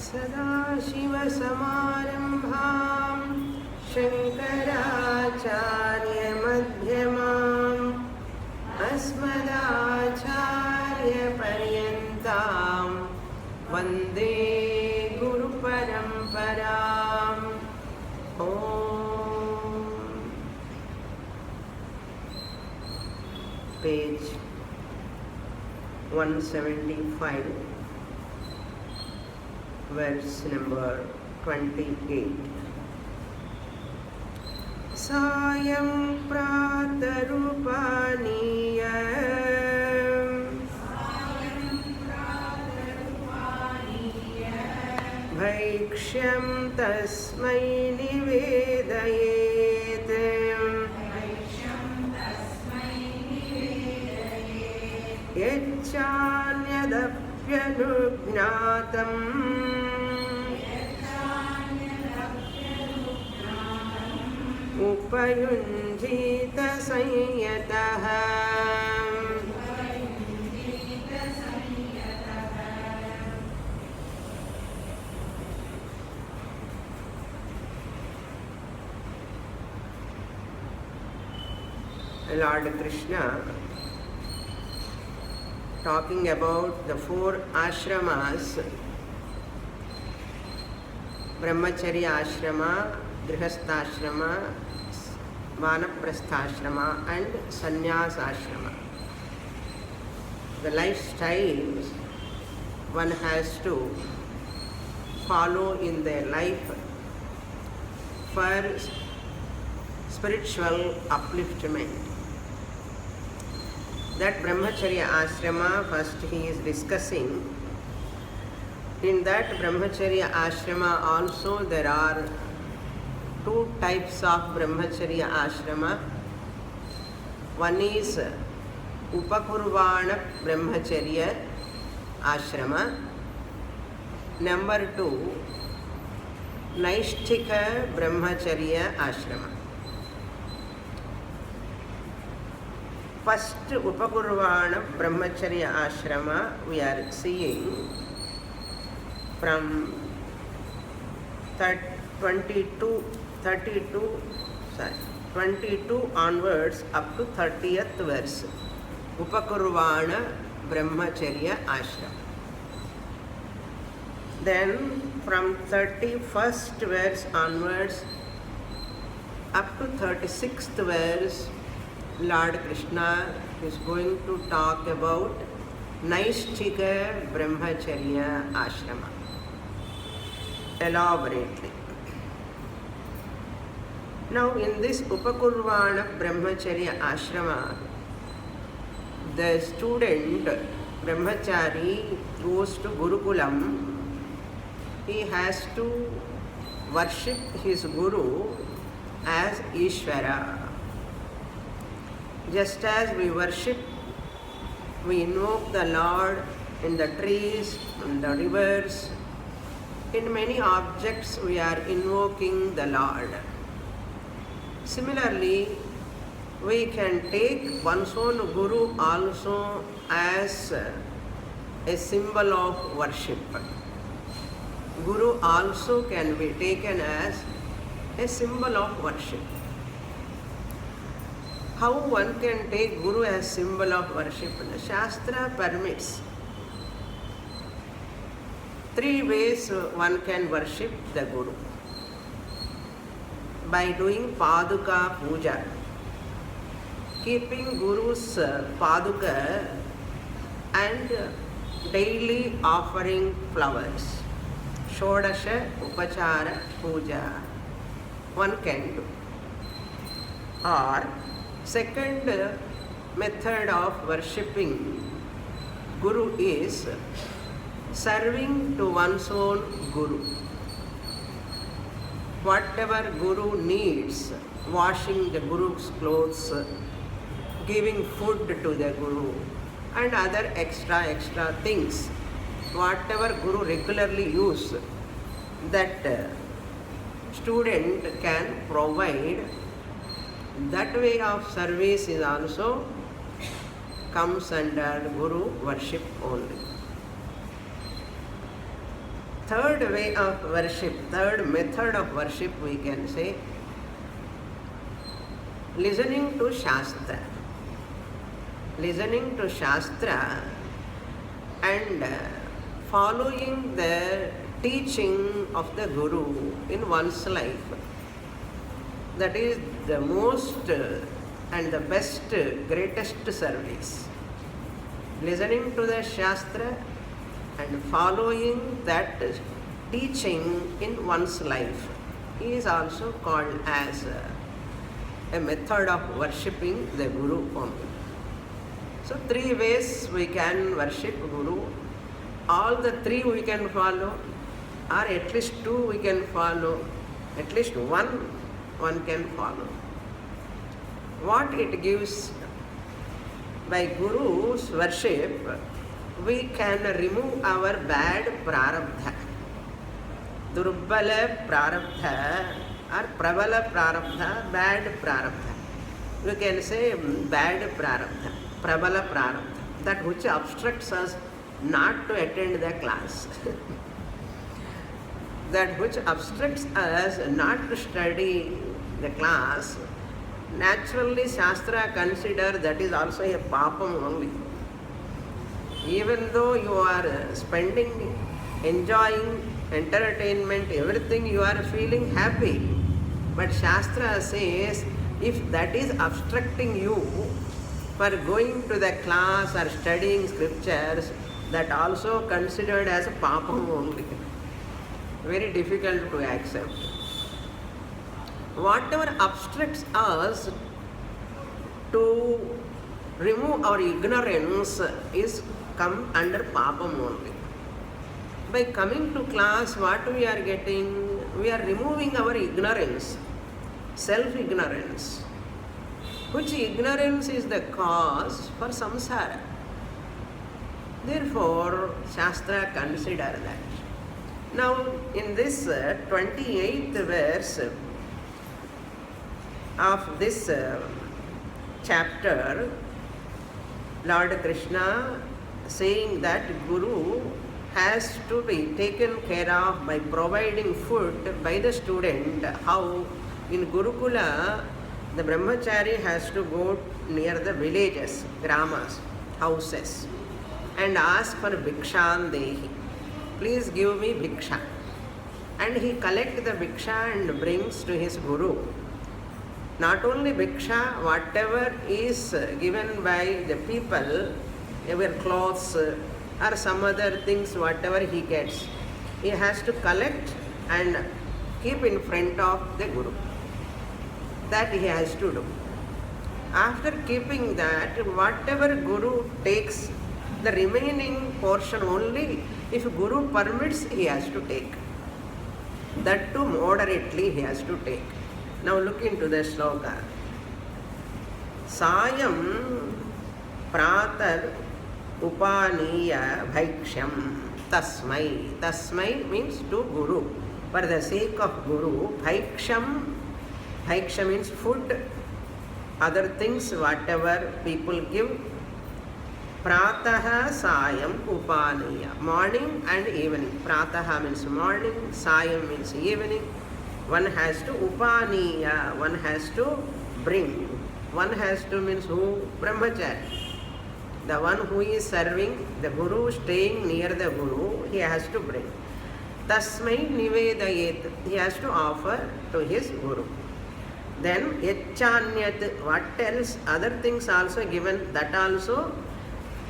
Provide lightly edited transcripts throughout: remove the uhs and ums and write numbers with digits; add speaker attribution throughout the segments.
Speaker 1: सदाशिवसमारम्भां शङ्कराचार्यमध्यमाम् अस्मदाचार्यपर्यन्तां वन्दे गुरुपरम्पराम्। ॐ पेज 175 verse number 28. सायं प्रातरुपानीय भैक्ष्यं तस्मै निवेदयेत् यच्चान्यदप्यनुज्ञातम् उपयुञ्जीत संयतः। Lord Krishna talking about the 4 ashramas: Brahmacharya ashrama, Grihastha-ashrama, Vanaprastha-ashrama and Sannyasa-ashrama. The lifestyles one has to follow in their life for spiritual upliftment. That Brahmacharya ashrama first he is discussing. In that Brahmacharya ashrama also there are 2 types of Brahmacharya ashrama. One is Upakurvana Brahmacharya ashrama. Number 2, Naishthika Brahmacharya ashrama. First Upakurvana Brahmacharya ashrama we are seeing from 22 onwards up to 30th verse. Upakurvana Brahmacharya ashrama. Then from 31st verse onwards up to 36th verse, Lord Krishna is going to talk about Naishthika Brahmacharya ashrama elaborately. Now in this Upakurvana Brahmacharya ashrama, the student Brahmachari goes to Gurukulam. He has to worship his Guru as Ishvara. Just as we worship, we invoke the Lord in the trees, in the rivers, in many objects we are invoking the Lord. Similarly, we can take one's own Guru also as a symbol of worship. Guru also can be taken as a symbol of worship. How one can take Guru as symbol of worship? The Shastra permits 3 ways one can worship the Guru. By doing Paduka Puja, keeping Guru's Paduka and daily offering flowers. Shodasha Upachara Puja one can do. Or second method of worshipping Guru is serving to one's own Guru. Whatever Guru needs, washing the Guru's clothes, giving food to the Guru and other extra things, whatever Guru regularly use, that student can provide. That way of service is also comes under Guru worship only. third way of worship, third method of worship we can say, listening to Shastra. Listening to Shastra and following the teaching of the Guru in one's life. That is the most and the best, greatest service. Listening to the Shastra and following that teaching in one's life is also called as a method of worshipping the Guru only. So 3 ways we can worship Guru. All the 3 we can follow, or at least 2 we can follow, at least one can follow. What it gives, by Guru's worship, we can remove our bad prarabdha. Durbala prarabdha or prabala prarabdha, bad prarabdha. We can say bad prarabdha, prabala prarabdha, that which obstructs us not to attend the class. That which obstructs us not to study the class, naturally Shastra consider that is also a papam only. Even though you are spending, enjoying entertainment, everything, you are feeling happy. But Shastra says, if that is obstructing you for going to the class or studying scriptures, that also considered as a papam only. Very difficult to accept. Whatever obstructs us to remove our ignorance is come under papam only. By coming to class, what we are getting? We are removing our ignorance, self-ignorance, which ignorance is the cause for samsara. Therefore, Shastra consider that. Now, in this 28th verse of this chapter, Lord Krishna saying that Guru has to be taken care of by providing food by the student. How in Gurukula the brahmachari has to go near the villages, gramas, houses, and ask for bhikshan dehi. Please give me bhiksha. And he collects the bhiksha and brings to his Guru. Not only bhiksha, whatever is given by the people, either clothes or some other things, whatever he gets, he has to collect and keep in front of the Guru. That he has to do. After keeping that, whatever Guru takes, the remaining portion only, if Guru permits, he has to take. That too moderately he has to take. Now look into the sloka. Sayam pratar upaniya bhaiksham tasmai. Tasmai means to Guru. For the sake of Guru, bhaiksham. Bhaiksham means food, other things, whatever people give. Prataha sayam upaniya. Morning and evening. Prataha means morning, sayam means evening. One has to upaniya, one has to bring. One has to means who? Brahmachari. The one who is serving the Guru, staying near the Guru, he has to bring. Tasmai nivedayet. He has to offer to his Guru. Then yachanyat, what else? Other things also given, that also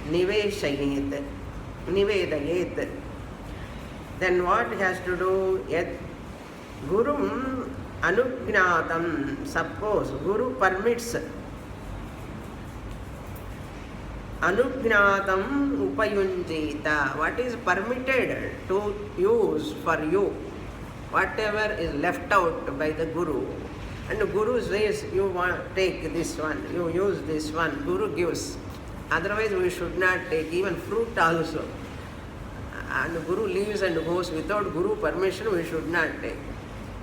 Speaker 1: niveshayet, nivedayet. Then what he has to do? Yat Gurum anugnatam. Suppose Guru permits, anugnatam upayunjita. What is permitted to use for you, whatever is left out by the Guru. And the Guru says, you want take this one, you use this one, Guru gives. Otherwise we should not take even fruit also. And the Guru leaves and goes without Guru permission, we should not take.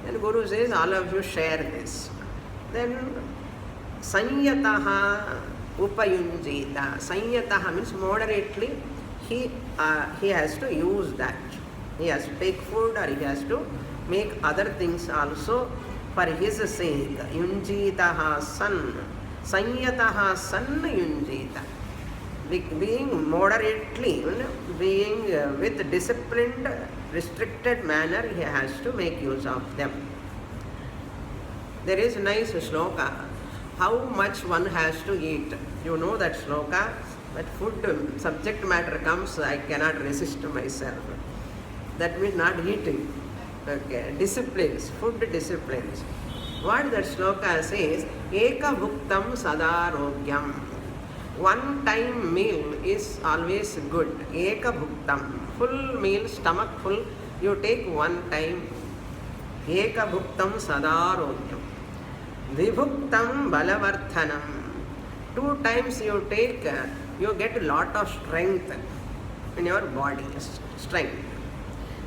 Speaker 1: Then Guru says, all of you share this. Then sanyataha upayunjita. Sanyataha means moderately he has to use that. He has to take food or he has to make other things also for his sake. Yunjitaha san, sanyataha san yunjita. Being moderately, being with disciplined, restricted manner, he has to make use of them. There is a nice shloka, how much one has to eat. You know that shloka, but food subject matter comes, I cannot resist myself. That means not eating. Okay, disciplines, food disciplines. What that shloka says, Eka bhuktam sadarogyam. One time meal is always good. Eka bhuktam. Full meal, stomach full, you take one time. Eka bhuktam sadarogyam. Vibhuktam balavarthanam. 2 times you take, you get a lot of strength in your body. Strength.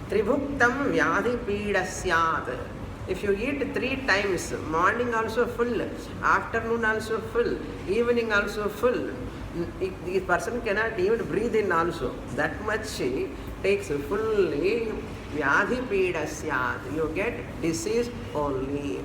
Speaker 1: Tribhuktam vyadhi pida syat. If you eat 3 times, morning also full, afternoon also full, evening also full, the person cannot even breathe in also. That much takes fully vyadhi pida syat. You get disease only.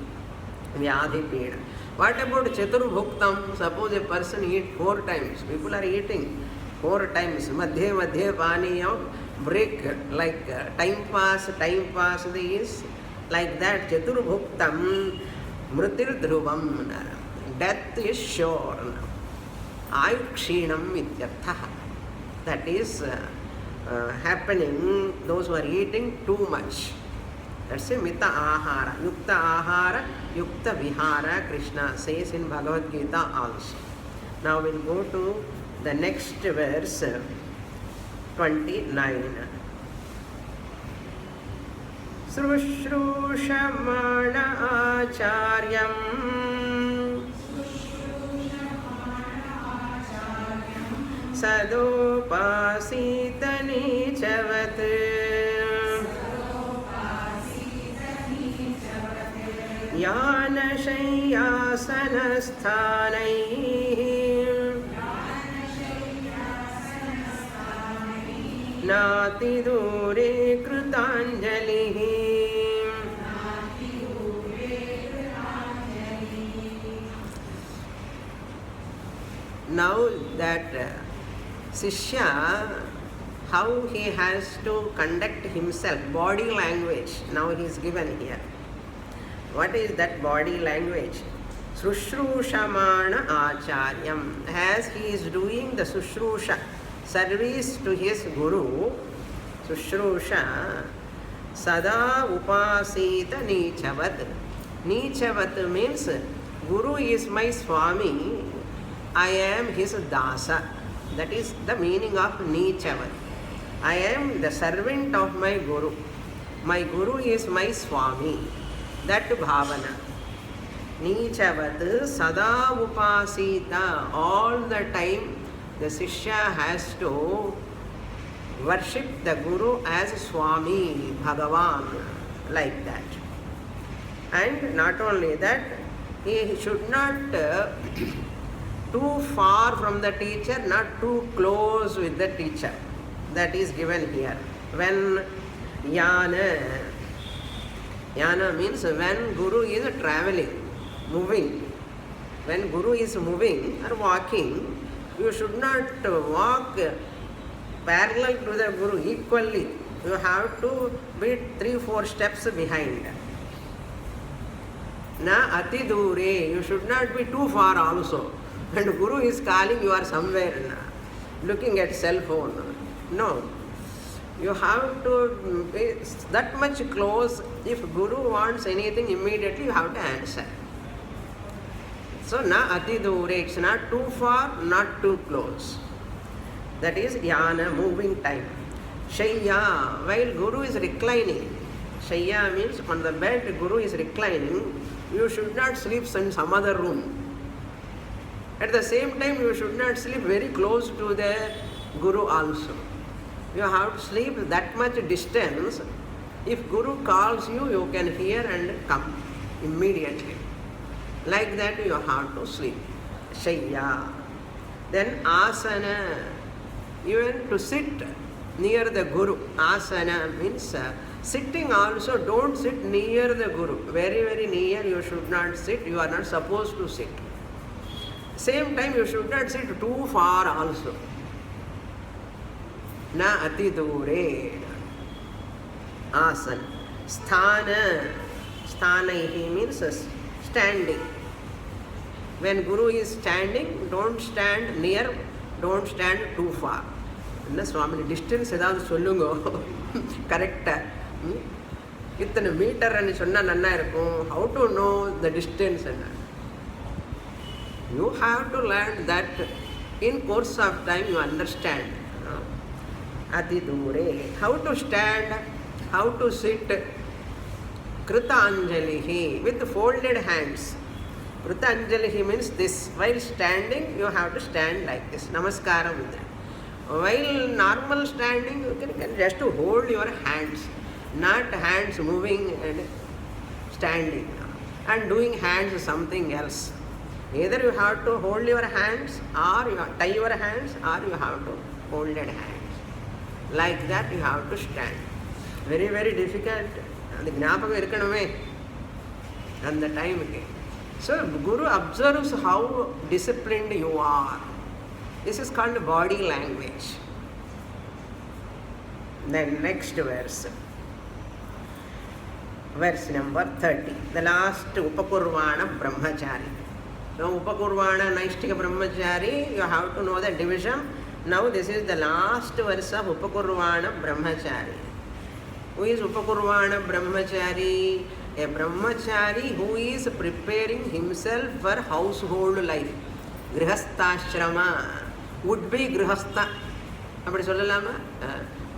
Speaker 1: Vyadhi pida. What about chaturbhuktam? Suppose a person eat 4 times. People are eating 4 times. Madhye paniyam. Break, like time pass is like that. Chaturbhuktam mritir dhruvam. Death is sure. Ayukshinam ityartha. That is happening, those who are eating too much. That's a mita ahara. Yukta vihara, Krishna says in Bhagavad Gita also. Now we'll go to the next verse, 29. Srushrushmana acharyam sadopasita nichavat yana shayyasanasthanaihi nati dure krutanjalihi. Now that Sishya, how he has to conduct himself, body language, now he is given here. What is that body language? Sushrushamana acharyam. As he is doing the sushrusha, service to his guru, sushrusha, sada upasita nichavat. Nichavat means guru is my swami, I am his dasa. That is the meaning of nichavat. I am the servant of my guru. My guru is my swami. That bhavana. Nichavat sada upasita. All the time the Sishya has to worship the Guru as Swami, Bhagavan, like that. And not only that, he should not too far from the teacher, not too close with the teacher. That is given here. When yana means when Guru is traveling, moving. When Guru is moving or walking, you should not walk parallel to the Guru equally. You have to be 3-4 steps behind. Na ati dure, you should not be too far also. And Guru is calling, you are somewhere looking at cell phone. No. You have to be that much close. If Guru wants anything, immediately you have to answer. So, na ati dure, it's not too far, not too close. That is yana, moving time. Shayya, while Guru is reclining. Shayya means on the bed, Guru is reclining. You should not sleep in some other room. At the same time, you should not sleep very close to the Guru also. You have to sleep that much distance. If Guru calls you, you can hear and come immediately. Like that you have to sleep. Shayya. Then asana. Even to sit, near the Guru. Asana means sitting also, don't sit near the Guru. Very, very near you should not sit. You are not supposed to sit. Same time you should not sit too far also. Na ati dure. Asana. Sthana. Sthanaihi means standing. When Guru is standing, don't stand near, don't stand too far. என்ன சுவாமி distance ஏதாவது சொல்லுங்க கரெக்டாக இத்தனை மீட்டர்ன்னு சொன்னால் நல்லா இருக்கும். How to know the distance என்ன? You have to learn that in course of time you understand. அதி தூரே. How to stand, how to sit. கிருதாஞ்சலிஹி with folded hands. Kritanjalihi means this. While standing, you have to stand like this. Namaskaram mudra. While normal standing, you can just to hold your hands, not hands moving and standing and doing hands something else. Either you have to hold your hands, or you tie your hands, or you have to hold your hands. Like that, you have to stand. Very, very difficult. The gnapakam irukkanume and the time again. So Guru observes how disciplined you are. This is called body language. Then next verse. Verse number 30. The last Upakurvana Brahmachari. So Upakurvana Naishtika Brahmachari, you have to know the division. Now this is the last verse of Upakurvana Brahmachari. Who is Upakurvana Brahmachari? A brahmachari who is preparing himself for household life. Grihasthashrama. Would be grihastha. Appadi sollalama?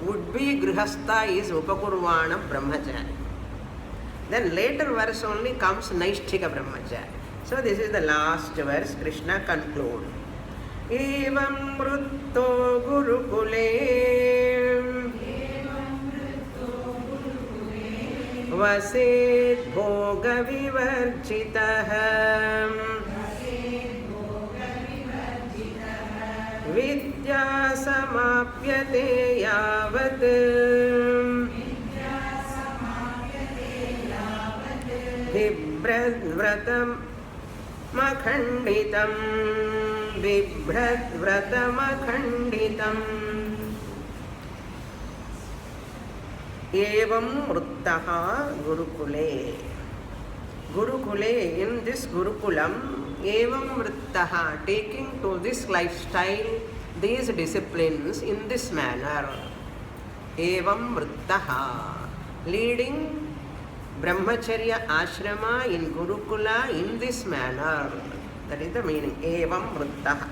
Speaker 1: Would be grihastha is Upakurvana Brahmachari. Then later verse only comes Naishthika Brahmachari. So this is the last verse. Krishna concludes. Evam mrutto gurukule वसेत् भोगविवर्जितः विद्या समाप्यते यावत् बिभ्रद्व्रतमखण्डितम् Evam Mruttaha Gurukule. Gurukule, in this Gurukulam, Evam Mruttaha, taking to this lifestyle, these disciplines in this manner. Evam Mruttaha, leading Brahmacharya Ashrama in Gurukula in this manner. That is the meaning. Evam Mruttaha.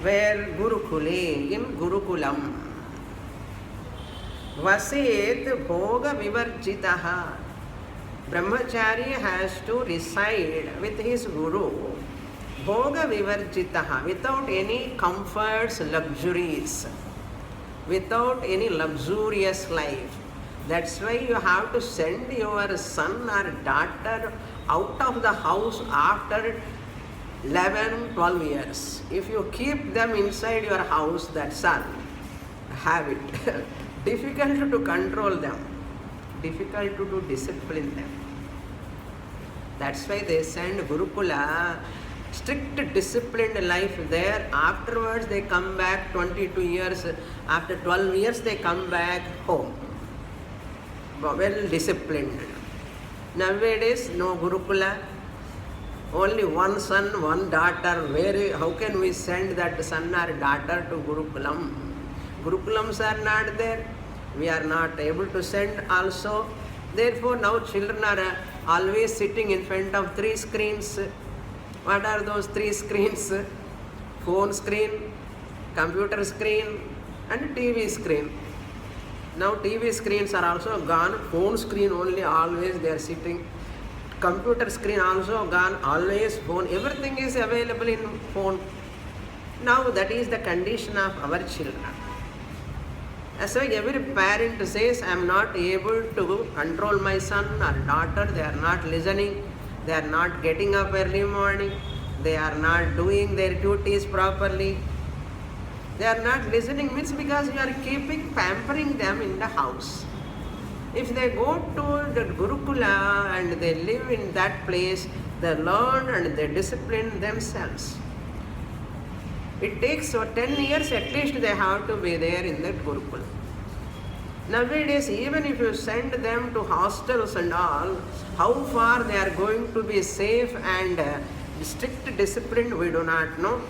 Speaker 1: Where Gurukule, in Gurukulam. Vaset bhoga vivarjitaha. Brahmachari has to reside with his guru. Bhoga vivarjitaha, without any comforts, luxuries, without any luxurious life. That's why you have to send your son or daughter out of the house after 11-12 years. If you keep them inside your house, that son, have it. Difficult to control them, difficult to discipline them. That's why they send Gurukula, strict disciplined life there. Afterwards they come back 22 years, after 12 years they come back home, well disciplined. Nowadays no Gurukula, only one son, one daughter. How can we send that son or daughter to Gurukulam? Gurukulams are not there. We are not able to send also. Therefore, now children are always sitting in front of 3 screens. What are those 3 screens? Phone screen, computer screen, and TV screen. Now TV screens are also gone. Phone screen only always they are sitting. Computer screen also gone. Always phone. Everything is available in phone. Now that is the condition of our children. That's why every parent says, I am not able to control my son or daughter. They are not listening. They are not getting up early morning. They are not doing their duties properly. They are not listening means because you are keeping pampering them in the house. If they go to the Gurukula and they live in that place, they learn and they discipline themselves. It takes 10 years at least they have to be there in that Gurukula. Nowadays, even if you send them to hostels and all, how far they are going to be safe and strict discipline, we do not know.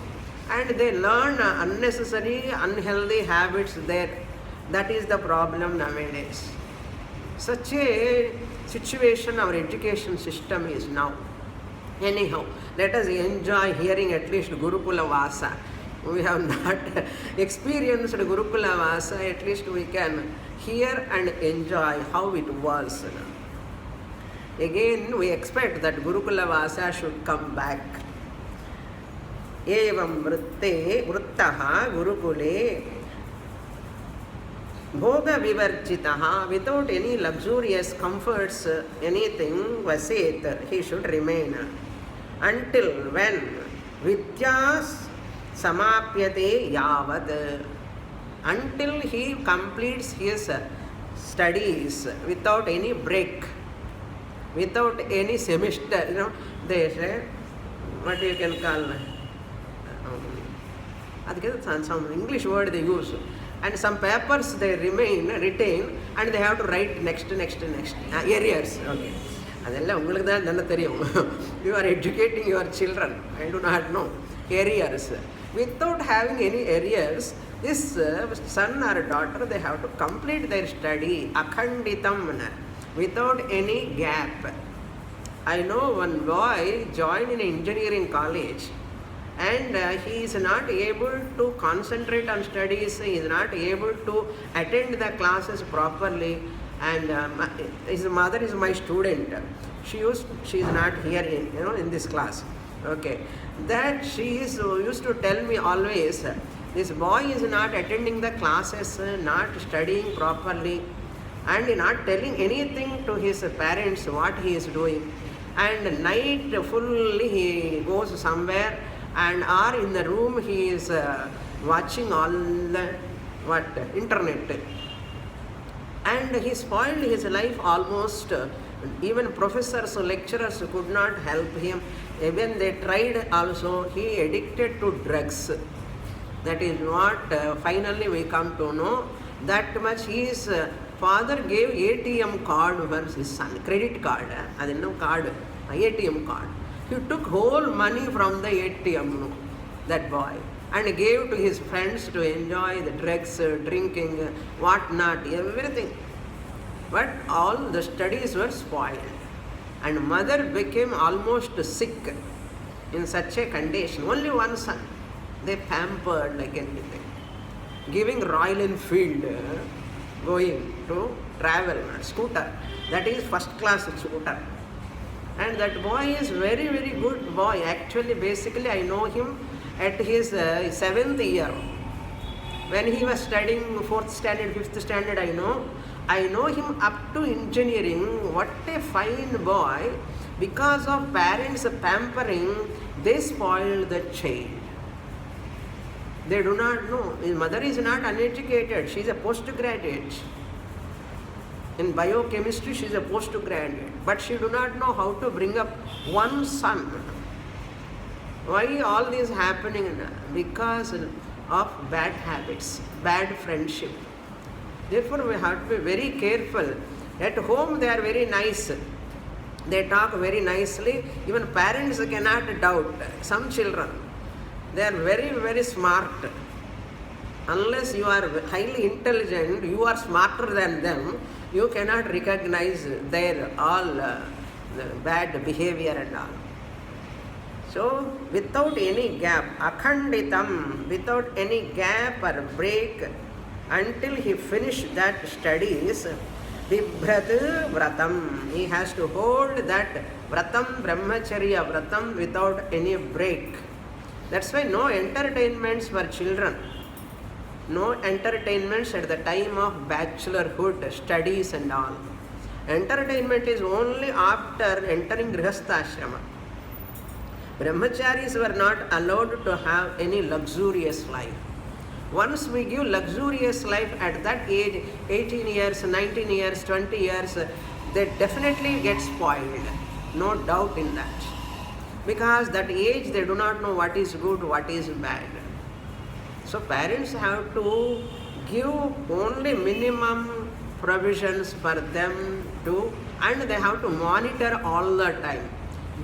Speaker 1: And they learn unnecessary, unhealthy habits there. That is the problem nowadays. Such a situation our education system is now. Anyhow, let us enjoy hearing at least Gurukula Vasa. We have not experienced Gurukula Vasa, at least we can hear and enjoy how it was. Again, we expect that Gurukula Vasa should come back. Evam vrittaha Gurukule Bhoga Vivarjitaha, without any luxurious comforts, anything, vaset, he should remain. Until when? Vidyas samapyate yavad. Until he completes his studies without any break, without any semester. They say, what you can call, some English word they use. And some papers they retain, and they have to write next. Areas. Okay. You are educating your children. I do not know. Areas. Without having any areas, this son or daughter, they have to complete their study, akhanditam, without any gap. I know one boy joined in engineering college, and he is not able to concentrate on studies, he is not able to attend the classes properly, and his mother is my student. She is not here in this class. Okay, that she used to tell me always, this boy is not attending the classes, not studying properly, and not telling anything to his parents what he is doing, and night fully he goes somewhere, and or in the room he is watching all the internet, and he spoiled his life almost. Even professors, lecturers could not help him. Even they tried also, he addicted to drugs. That is what finally we come to know. That much his father gave ATM card for his son, credit card, card, ATM card. He took whole money from the ATM, that boy, and gave to his friends to enjoy the drugs, drinking, whatnot, everything. But all the studies were spoiled. And mother became almost sick in such a condition. Only one son. They pampered like anything. Giving Royal Enfield, going to travel, scooter. That is first class scooter. And that boy is very, very good boy. Actually, basically, I know him at his 7th year. When he was studying 4th standard, 5th standard, I know him up to engineering. What a fine boy. Because of parents' pampering, they spoiled the child. They do not know. His mother is not uneducated. She is a postgraduate. In biochemistry, she is a postgraduate. But she do not know how to bring up one son. Why all this happening? Because of bad habits, bad friendship. Therefore, we have to be very careful. At home, they are very nice. They talk very nicely. Even parents cannot doubt. Some children, they are very, very smart. Unless you are highly intelligent, you are smarter than them, you cannot recognize their all bad behavior and all. So, without any gap, akhanditam, without any gap or break, until he finished that studies, bibhrat vratam, he has to hold that vratam, brahmacharya vratam without any break. That's why no entertainments for children, no entertainments at the time of bachelorhood, studies and all. Entertainment is only after entering Grihastha Ashrama. Brahmacharis were not allowed to have any luxurious life. Once we give luxurious life at that age, 18 years, 19 years, 20 years, they definitely get spoiled. No doubt in that. Because that age they do not know what is good, what is bad. So parents have to give only minimum provisions for them to, and they have to monitor all the time.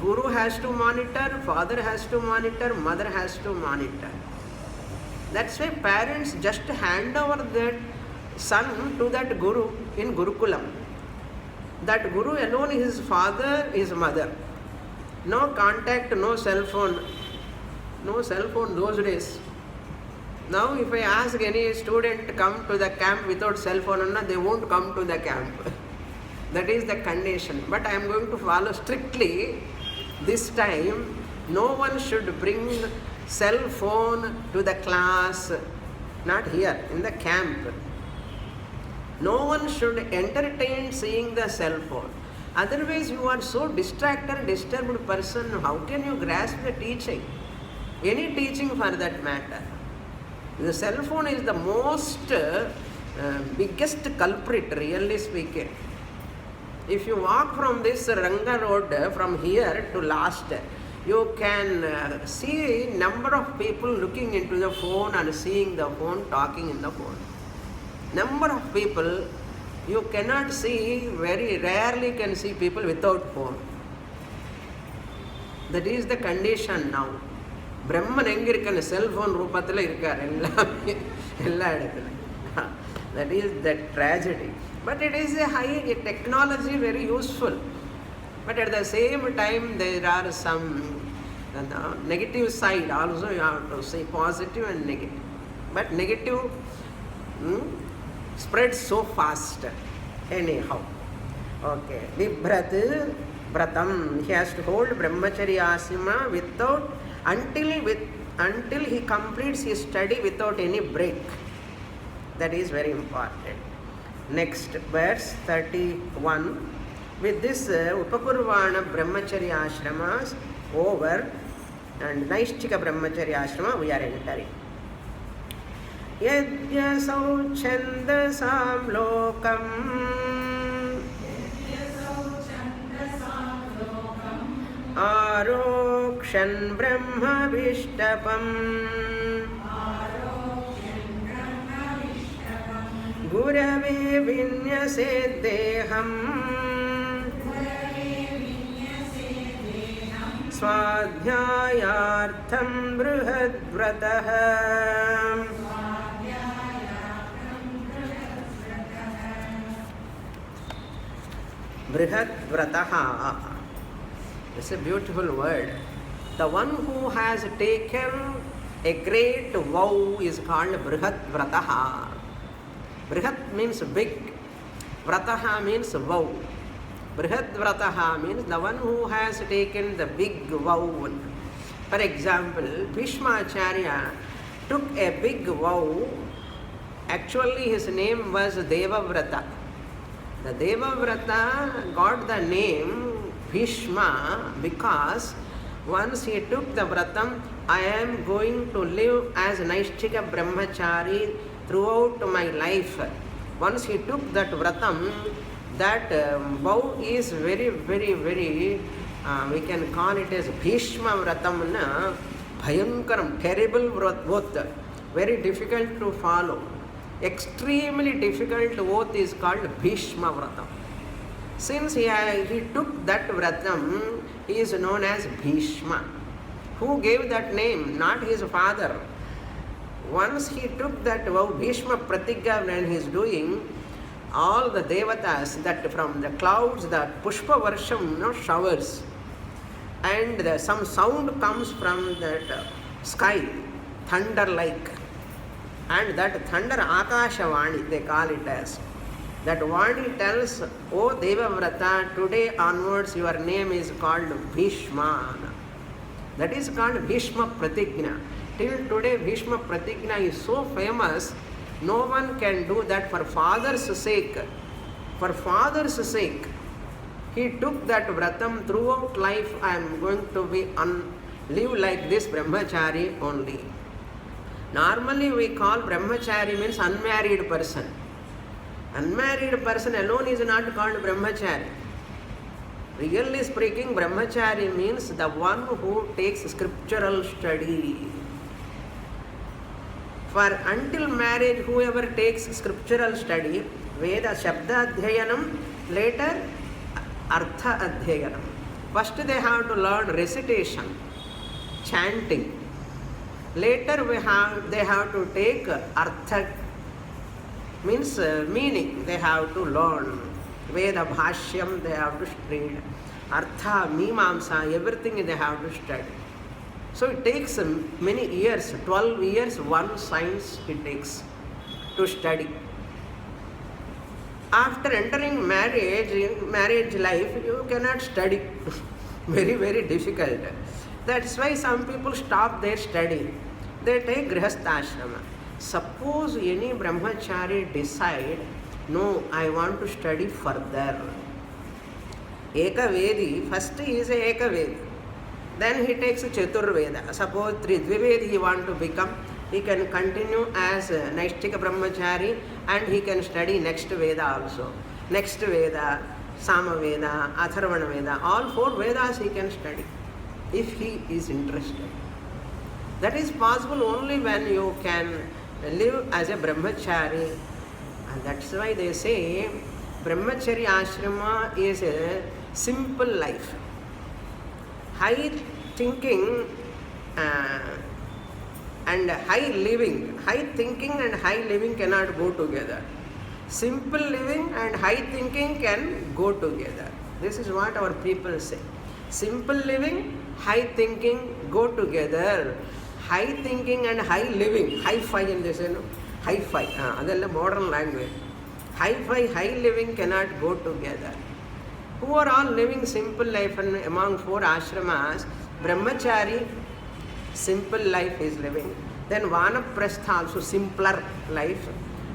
Speaker 1: Guru has to monitor, father has to monitor, mother has to monitor. That's why parents just hand over their son to that Guru in Gurukulam. That Guru alone is father, is mother. No contact, no cell phone. No cell phone those days. Now if I ask any student to come to the camp without cell phone, they won't come to the camp. That is the condition. But I am going to follow strictly this time. No one should bring cell phone to the class, not here, in the camp. No one should entertain seeing the cell phone. Otherwise you are so distracted, disturbed person, how can you grasp the teaching? Any teaching for that matter. The cell phone is the most biggest culprit, really speaking. If you walk from this Ranga road from here to last, you can see number of people looking into the phone and seeing the phone, talking in the phone. Number of people you cannot see, very rarely can see people without phone. That is the condition now. Brahman engirkan cell phone roopathila irkar ella edathila. That is the tragedy. But it is a high technology, very useful. But at the same time there are some negative side also. You have to say positive and negative. But negative spreads so fast. Anyhow. Okay. Vibhrat Vratam. He has to hold Brahmacharya Ashrama without until he completes his study without any break. That is very important. Next verse 31. With this Upakurvana Brahmacharya Ashramas over and Naishchika Brahmacharya Ashrama we are entering. Yadyasau Chandasam Lokam Arokshan Brahma Vishtapam Gurave Vinyase Deham Swadhyayartham Brihadvratah. Brihadvratah. It's a beautiful word. The one who has taken a great vow is called Brihadvratah. Brihat means big. Vrataha means vow. Brihadvratah means the one who has taken the big vow. For example, Bhishma Acharya took a big vow. Actually his name was Devavrata. The Devavrata got the name Bhishma because once he took the vratam, I am going to live as Naishchika Brahmachari throughout my life. Once he took that vratam, that vow is very, very, very, we can call it as Bhishma vratam, bhayankaram, terrible oath, very difficult to follow. Extremely difficult oath is called Bhishma vratam. Since he took that vratam, he is known as Bhishma. Who gave that name? Not his father. Once he took that vow, Bhishma Pratigya, when he is doing, all the devatas, that from the clouds, the pushpa varsham, showers, and some sound comes from that sky, thunder-like. And that thunder, Akasha Vani, they call it as. That Vani tells, O Devavrata, today onwards your name is called Bhishma. That is called Bhishma Pratigna. Till today Bhishma Pratigna is so famous, no one can do that for father's sake. For father's sake, he took that vratam throughout life. I am going to be live like this brahmachari only. Normally we call brahmachari means unmarried person. Unmarried person alone is not called brahmachari. Really speaking, brahmachari means the one who takes scriptural study. For until marriage, whoever takes scriptural study, Veda Shabda Adhyayanam, later Artha Adhyayanam. First they have to learn recitation, chanting. Later they have to take Artha, means meaning. They have to learn. Veda Bhashyam they have to read. Artha, Mimamsa, everything they have to study. So it takes many years, 12 years, one science it takes to study. After entering marriage life, you cannot study. Very, very difficult. That's why some people stop their study. They take Grihastha-ashrama. Suppose any brahmachari decide, no, I want to study further. Ekavedi, first he is a Ekavedi. Then he takes Chaturveda. Suppose Dvivedi he want to become, he can continue as Naishtika Brahmachari and he can study next Veda also. Next Veda, Samaveda, Atharvana Veda, all 4 Vedas he can study if he is interested. That is possible only when you can live as a Brahmachari. And that's why they say Brahmachari Ashrama is a simple life. High thinking and high living. High thinking and high living cannot go together. Simple living and high thinking can go together. This is what our people say. Simple living, high thinking go together. High thinking and high living, hi-fi in this, hi-fi, that's modern language. Hi-fi, high living cannot go together. Who are all living simple life, and among 4 ashramas, brahmachari, simple life is living. Then vanaprastha also simpler life.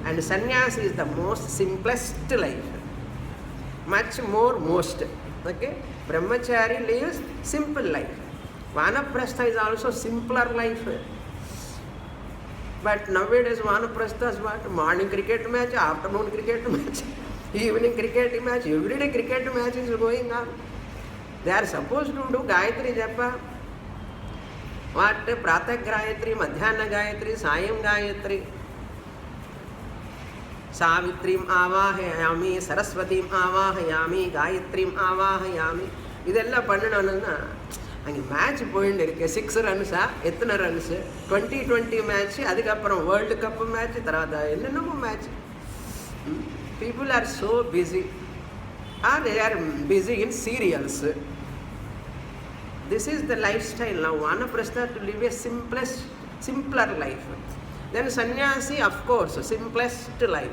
Speaker 1: And sannyasi is the most simplest life. Much more most. Okay? Brahmachari lives simple life. Vanaprastha is also simpler life. But nowadays Vanaprastha is what? Morning cricket match, afternoon cricket match, evening cricket match, everyday cricket match is going on. They are supposed to do Gayatri Japa. What? Pratah Gayatri, Madhyana Gayatri, Sayam Gayatri. Savitrim Avahayami, Saraswatim Avahayami, Gayatrim Avahayami. Idella Pandanana. And match point 6 runs, 20 match, adikapuram World Cup match, tarada match. People are so busy. They are busy in serials. This is the lifestyle now. Vanaprastha to live a simpler life. Then sannyasi, of course, simplest life.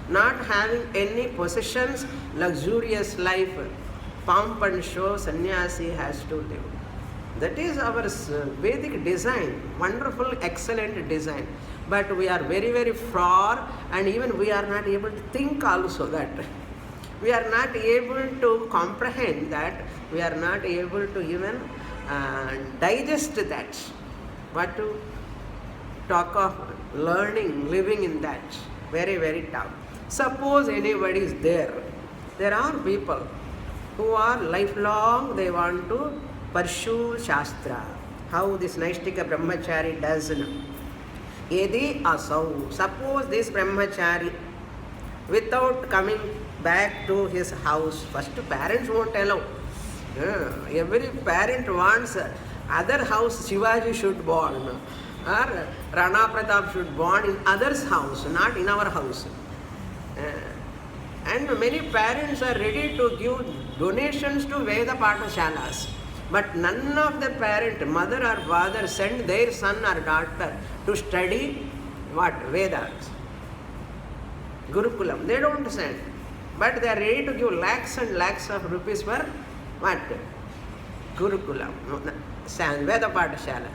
Speaker 1: Not having any possessions, luxurious life. Pomp and show, sannyasi has to live. That is our Vedic design, wonderful, excellent design. But we are very, very far, and even we are not able to think also that. We are not able to comprehend that. We are not able to even digest that. But to talk of learning, living in that, very, very tough. Suppose anybody is there. There are people who are lifelong, they want to pursue Shastra. How this Naishtika Brahmachari does. Yedi asau. Suppose this Brahmachari, without coming back to his house, first parents won't allow. Every parent wants other house Shivaji should born, or Rana Pratap should born in others' house, not in our house. And many parents are ready to give donations to Veda Pathashalas. But none of the parent, mother or father, send their son or daughter to study what? Vedas. Gurukulam. They don't send. But they are ready to give lakhs and lakhs of rupees for what? Gurukulam. Veda Pathashala.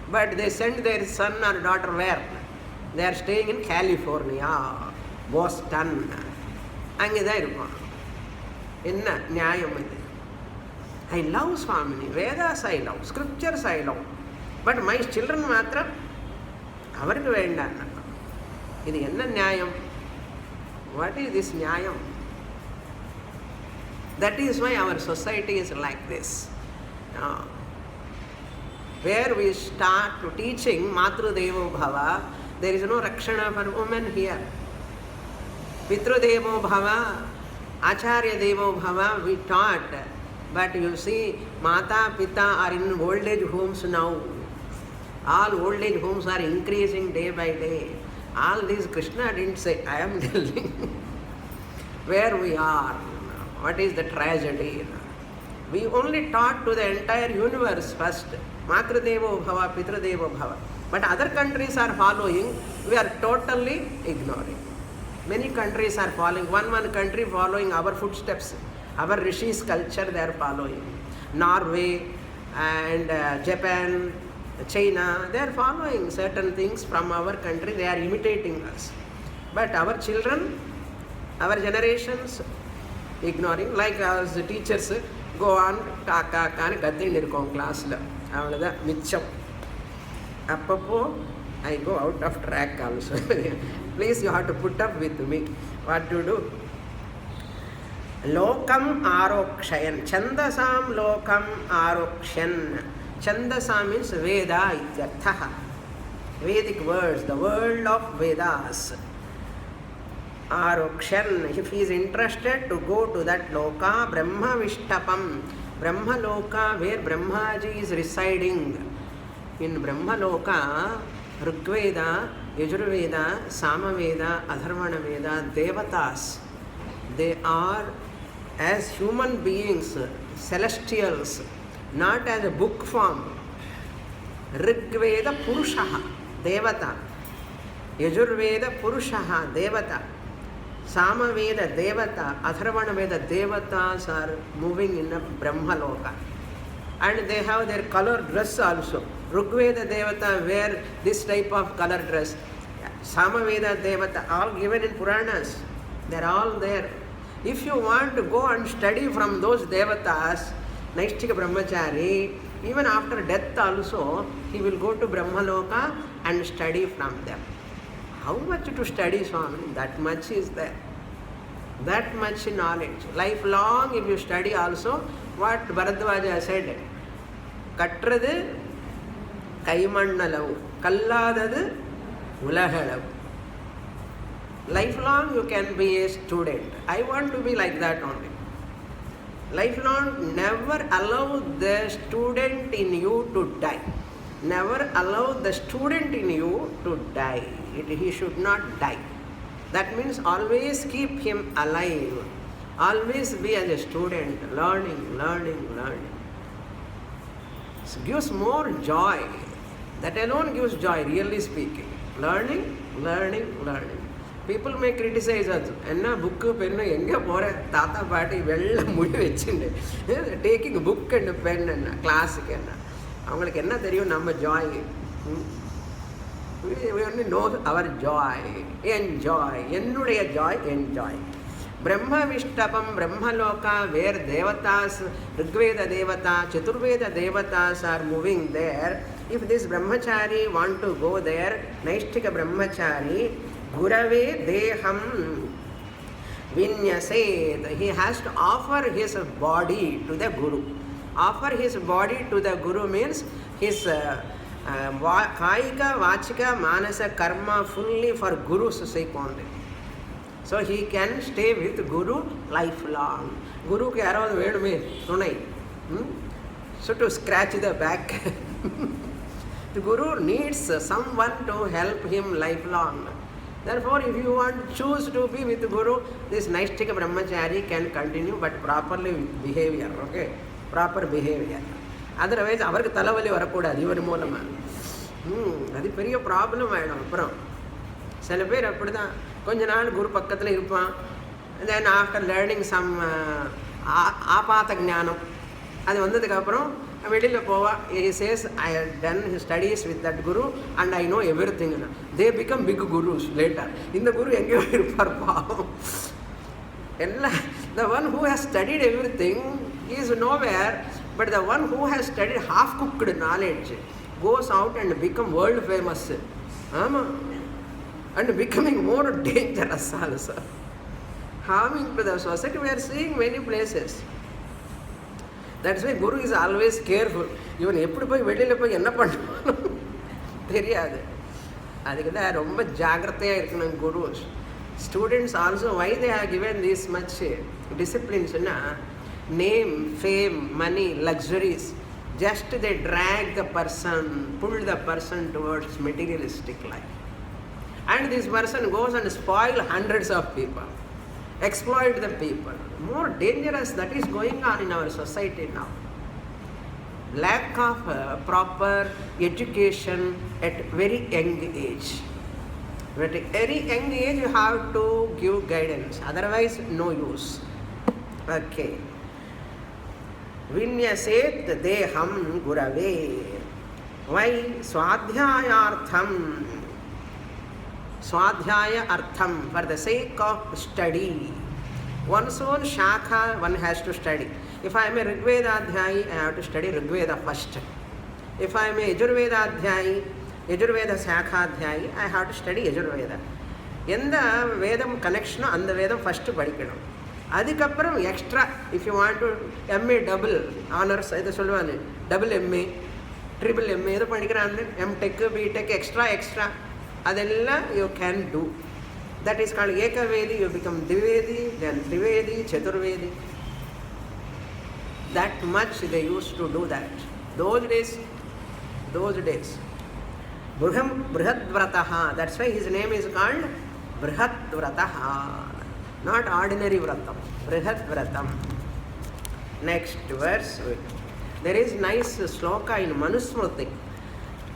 Speaker 1: But they send their son or daughter where? They are staying in California, Boston. Angida iruppan. Enna nyayam idu. I love Swamini, Vedas I love, Scriptures I love. But my children matra, அவருக்கு வேண்டாம். இது என்ன நியாயம்? What is this நியாயம்? That is why our society is like this. Where we start to teaching Matru Devo Bhava, there is no Rakshana for women here. Pitru Devo Bhava, Acharya Devo Bhava, we taught. But you see, Mata, Pita are in old age homes now. All old age homes are increasing day by day. All this Krishna didn't say, I am telling where we are. What is the tragedy? We only taught to the entire universe first. Matradevo Bhava, Pitradevo Bhava. But other countries are following, we are totally ignoring. Many countries are following, one country following our footsteps. Our Rishis culture they are following. Norway and Japan, China, they are following certain things from our country, they are imitating us. But our children, our generations, ignoring. Like as teachers go on காக்கான்னு கத்தின்னு இருக்கோம் கிளாஸில், அவ்வளோதான் மிச்சம். அப்பப்போ I go out of track also. Please you have to put up with me. What to do? Lokam arokshayan. Chandasam lokam arokshan. Chandasa means Veda ityartha. Vedic words, the world of Vedas. Arokshan. If he is interested to go to that loka, Brahma Vishtapam. Brahma loka, where Brahmaji is residing. In Brahma loka, Rigveda, Yajurveda, Samaveda, Atharvana Veda, Devatas, they are as human beings, celestials, not as a book form. Rigveda Purushaha, Devata. Yajurveda Purushaha, Devata. Samaveda, Devata. Atharvana Veda, Devatas are moving in a Brahma loka. And they have their color dress also. Rigveda Devata wear this type of color dress. Samaveda Devata, all given in Puranas. They are all there. If you want to go and study from those Devatas, Naishtika Brahmachari, even after death also, he will go to Brahmaloka and study from them. How much to study, Swami? That much is there. That much knowledge. Lifelong, if you study also, what Bharadwaja said, Kattradu Kaimannalavu, Kalladadu Ulahalavu. Lifelong you can be a student. I want to be like that only. Lifelong, never allow the student in you to die. Never allow the student in you to die. He should not die. That means always keep him alive. Always be as a student, learning. It gives more joy. That alone gives joy, really speaking. Learning. People may criticize us. Enna book pen enga pore tata paati vella mudi vechinde. Taking book and pen and class enna. Avangalukku enna theriyum nama joy. We only know our joy. Enjoy. Ennudaiya joy, enjoy. Brahma Vishtapam, Brahma Loka, where Devatas, Rigveda Devata, Chaturveda Devatas are moving there. If this Brahmachari want to go there, Naishtika Brahmachari, Gurave Deham Vinyased, he has to offer his body to the Guru. Offer his body to the Guru means his Kaika, Vachika, Manasa, Karma fully for Guru's sake only. So he can stay with Guru lifelong. Guru ke yaravadu vedume thunai. So to scratch the back. The Guru needs someone to help him lifelong. Therefore, if you want to choose to be with Guru, this Naishtika Brahmachari can continue, but properly behavior, okay? Proper behavior. Otherwise, avarku thalavali varakoodadu ivar moolama. Adu periya problem aidum. Appuram சில பேர் அப்படி தான் கொஞ்ச நாள் குரு பக்கத்தில் இருப்பான். Then after learning some ஆபாத்த ஞானம் அது வந்ததுக்கப்புறம் வெளியில் போவான். he says I have done his studies with that guru and I know everything. They become big gurus later. இந்த குரு எங்கேயோ இருப்பார் பாவம். எல்லாம் the one who has studied everything is nowhere, but the one who has studied half cooked knowledge goes out and become world famous. And becoming more dangerous also. Harming to the society, we are seeing many places. That's why Guru is always careful. Even எப்படி போய் வெளியில் போய் என்ன பண்ணுவோம் தெரியாது. அதுக்கு தான் ரொம்ப ஜாகிரதையாக இருக்கணும் குருஸ். Students also, why they are given this much disciplines, name, fame, money, luxuries, just they drag the person, pull the person towards materialistic life. And this person goes and spoil hundreds of people, exploit the people. More dangerous that is going on in our society now. Lack of proper education at very young age. At a very young age you have to give guidance, otherwise no use. Okay. Vinyaset deham gurave. Why? Swadhyayartham. Swadhyaya artham, for the sake of study. One's own shakha one has to study. If I am a Rigveda Adhyayi, I have to study Rigveda first. If I am a Yajurveda Adhyayi, Yajurveda Shakha Adhyayi, I have to study Yajurveda. எந்த வேதம் கனெக்ஷனோ அந்த வேதம் first படிக்கணும். அதுக்கப்புறம் extra if you want to MA double honours இதை சொல்லுவாங்க, double MA triple MA எது படிக்கிறாங்க, எம்டெக்கு பிடெக் எக்ஸ்ட்ரா அதெல்லாம் you can do. That is called Ekavedi. You become Divedi, then Trivedi, Chaturvedi. That much they used to do that. Those days. Brihadvrataha. That's why his name is called Brihadvrataha. Not ordinary vratam. Brihadvratam. Next verse. There is nice sloka in Manusmriti.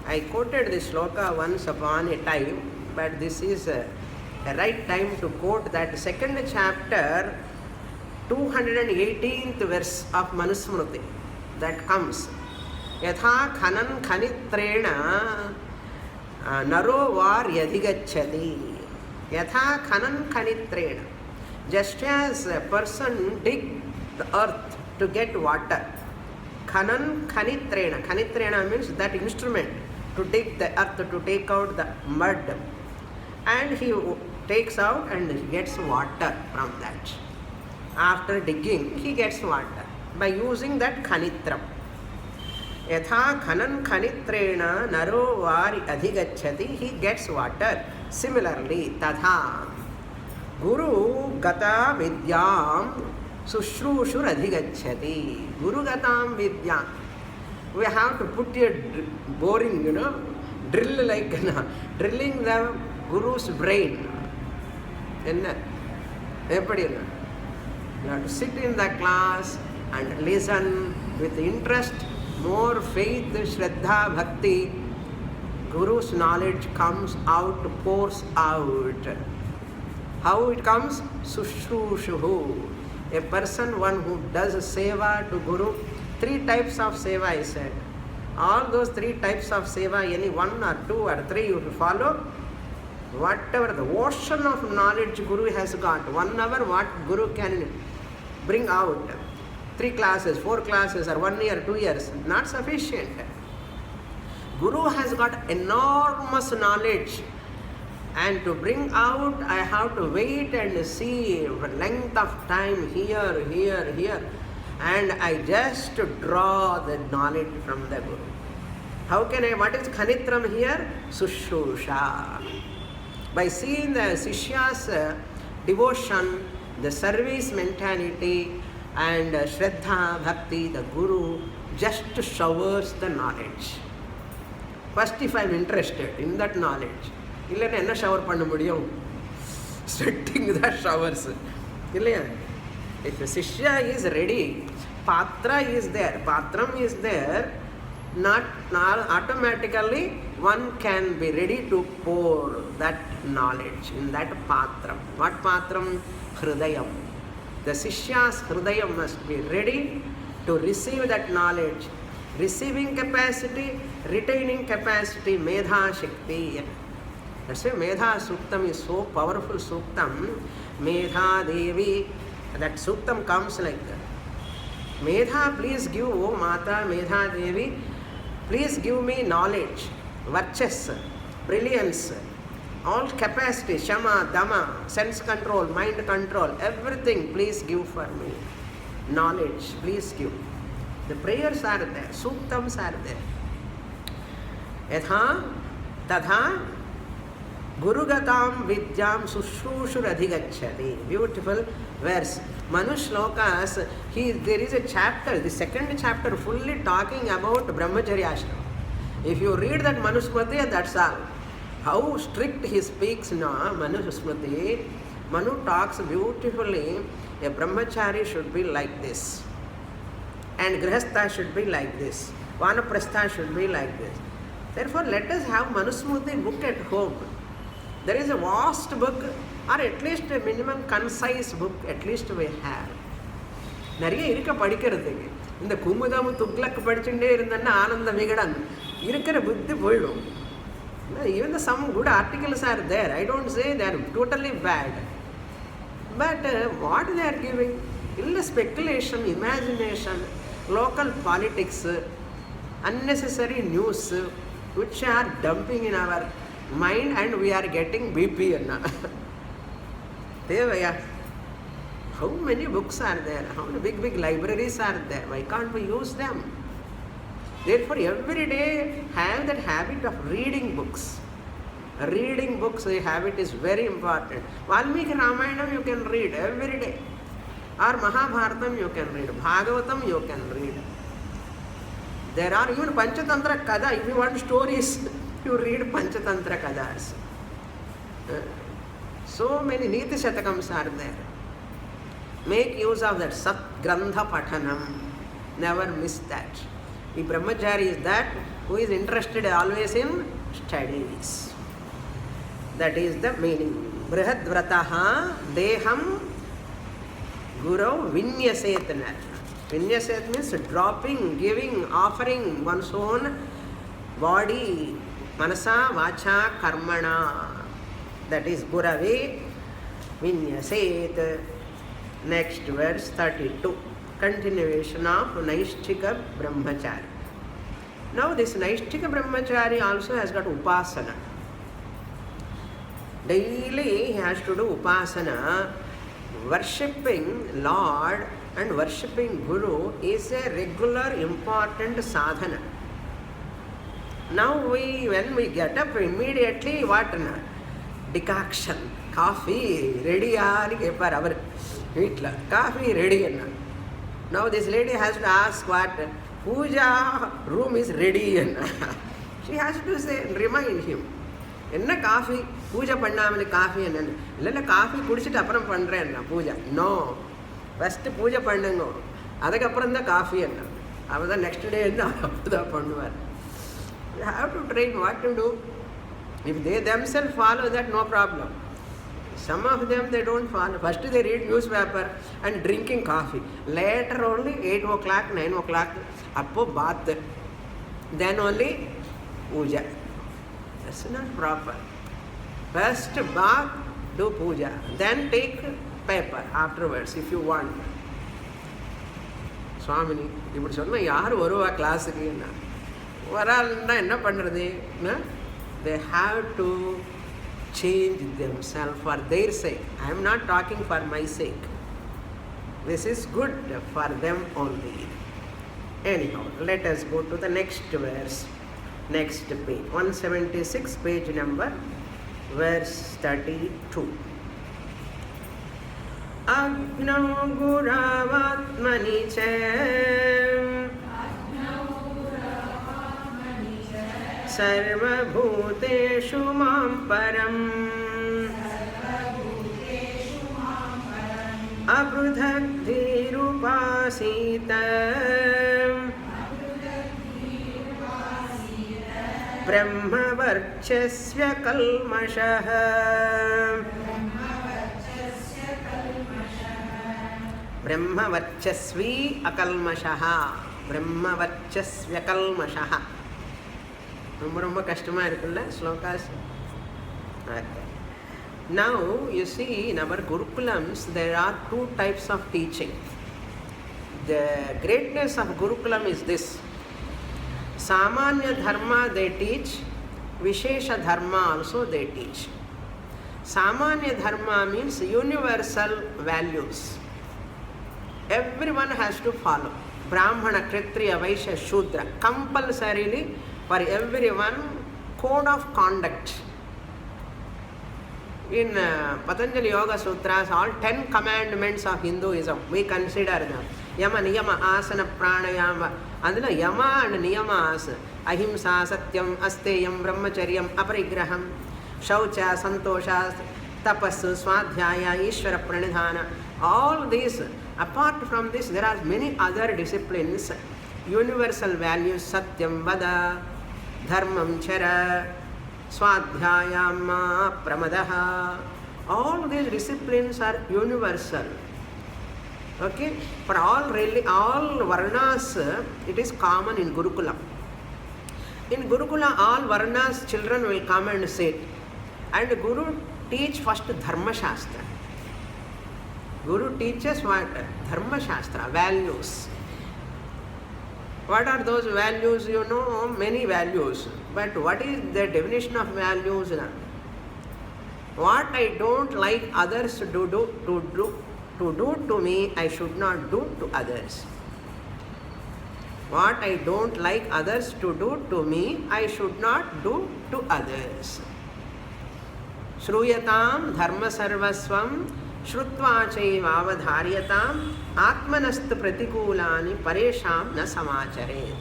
Speaker 1: I quoted this sloka once upon a time, but this is a right time to quote that second chapter, 218th verse of Manusmriti. That comes, Yatha khanan khanitrena naro var yadhigacchati. Yatha khanan khanitrena. Just as a person dig the earth to get water, khanan khanitrena. Khanitrena means that instrument to dig the earth, to take out the mud. And he takes out and gets water from that. After digging, he gets water by using that khanitram. Yatha khanan khanitrena naro vari adhigacchati, he gets water. Similarly, tadha guru gata vidyam sushrushur adhigacchati. Guru gatam vidyam. We have to put a boring, drill like drilling the Guru's brain. You have to sit in the class and listen with interest, more faith, shraddha, bhakti. Guru's knowledge comes out, pours out. How it comes? Sushrushuhu. A person, one who does seva to Guru, 3 types of seva I said. All those 3 types of seva, any 1 or 2 or 3 you follow. Whatever the ocean of knowledge Guru has got, 1 hour what Guru can bring out, 3 classes, 4 classes or 1 year, 2 years, not sufficient. Guru has got enormous knowledge, and to bring out I have to wait and see length of time here, and I just draw the knowledge from the Guru. How can I, what is Khanitram here? Sushrusha. By seeing the Sishya's devotion, the service mentality and Shraddha, Bhakti, the Guru just showers the knowledge. First, if I am interested in that knowledge, illana enna shower panna mudiyum? Sweating the showers. Illaya? If a Sishya is ready, Patra is there, Patram is there, not automatically one can be ready to pour that knowledge in that patram. What patram? Hridayam. The Sishya's Hridayam must be ready to receive that knowledge. Receiving capacity, retaining capacity, Medha Shakti. That's why Medha Suktam is so powerful Suktam. Medha Devi, that Suktam comes like that. Medha, please give, O Mata, Medha Devi, please give me knowledge. Varchas. brilliance, all capacity, shama, dama, sense control, mind control, everything, please give for me. Knowledge, please give. The prayers are there, suktams are there. Yatha tadha gurugatam vidyam sushrushur adhigacchati. Beautiful verse. Manu Shlokas, there is a chapter, the second chapter fully talking about Brahmacharya Ashram. If you read that Manusmriti, that's all. How strict he speaks now, Manusmriti. Manu talks beautifully, a Brahmachari should be like this. And Grihastha should be like this. Vanaprastha should be like this. Therefore, let us have Manusmriti book at home. There is a vast book, or at least a minimum concise book, at least we have. நிறைய இருக்க படிக்கிறதுக்கு இந்த குமுதம் துக்ளக் படிச்சுட்டே இருந்தேன்னா ஆனந்த விகடன் இருக்கிற புத்தி போயிடும். Even some good articles are there. I don't say they are totally bad. But what they are giving? Illa speculation, imagination, local politics, unnecessary news, which are dumping in our mind, and we are getting BP. How many books are there? How many big libraries are there? Why can't we use them? Therefore, every day have that habit of reading books. Reading books, the habit is very important. Valmiki Ramayanam you can read every day. Or Mahabharatam you can read. Bhagavatam you can read. There are even Panchatantra Kada. If you want stories, you read Panchatantra Kadas. So many Niti Shatakams are there. Make use of that Sat Grantha Pathanam. Never miss that. The Brahmachari is that who is interested always in studies. That is the meaning. Brihad Vrataha Deham Guru Vinyasetana. Vinyaset means dropping, giving, offering one's own body, manasa, vacha, karmana. That is Gurave Vinyaset. Next verse 32. Continuation of Naishthika Brahmachari. Now this Naishthika Brahmachari also has got Upasana. Daily he has to do Upasana. Worshipping Lord and worshipping Guru is a regular important sadhana. Now when we get up immediately, what? Decoction. Coffee ready ani kepar avaru veetla. Coffee ready. Now this lady has to ask what? Puja room is ready. She has to say, remind him. Enna coffee? Puja pannamani coffee enna. Illa coffee kudichittu appuram pandren puja. No. First puja pannungo. Adukappuram da coffee enna. Avada next day enna appuda pannuvar. You have to train what to do. If they themselves follow that, no problem. Some of them they don't follow. First they read newspaper and drinking coffee. Later only 8 o'clock, 9 o'clock, appo bath. Then only puja. That's not proper. First bath, do puja. Then take paper afterwards if you want. Swamini, இப்படி சொன்னா யார் வருவா கிளாஸுக்கு என்ன வரான்னா என்ன பண்ணுறது? They have to change themselves for their sake. I am not talking for my sake. This is good for them only. Anyhow, let us go to the next verse, next page, 176, page number, verse 32. Agnau Guravatmani cha Sarva Bhuteshu Mam Param Abrudhak Dhirupasita Brahma Varchasya Kalmashaha Brahma Varchasvi Akalmashaha Brahma Varchasya Kalmashaha. ரொம்ப கஷ்டமாக இருக்குல்ல slokas. Okay. Now you see in our Gurukulams there are two types of teaching. The greatness of Gurukulam is this. Samanya Dharma they teach Vishesha Dharma also they teach. Samanya Dharma means universal values. Everyone has to follow. Brahmana, Kshatriya, Vaishya, Shudra. Compulsorily for everyone, code of conduct. In Patanjali Yoga Sutras, all 10 commandments of Hinduism, we consider them. Yama, Niyama, Asana, Pranayama. And then Yama and Niyamas. Ahimsa, Satyam, Asteyam, Brahmacharyam, Aparigraham, Shaucha, Santosha, Tapasu, Swadhyaya, Ishvara Pranidhana. All these, apart from this, there are many other disciplines, universal values, Satyam, Vada, Dharmam, Chara, Swadhyayam, Pramadaha. All these disciplines are universal. Okay? For all Varnas, it is common in Gurukula. In Gurukula, all Varnas children will come and sit. And Guru teach first Dharma Shastra. Guru teaches what? Dharma Shastra, values. What are those values? You know, many values. But what is the definition of values? What I don't like others to do to me, I should not do to others. What I don't like others to do to me, I should not do to others. Shruyatam dharma sarvasvam shrutva chaivavadharyatam atmanastu pratikulani paresham na samachare.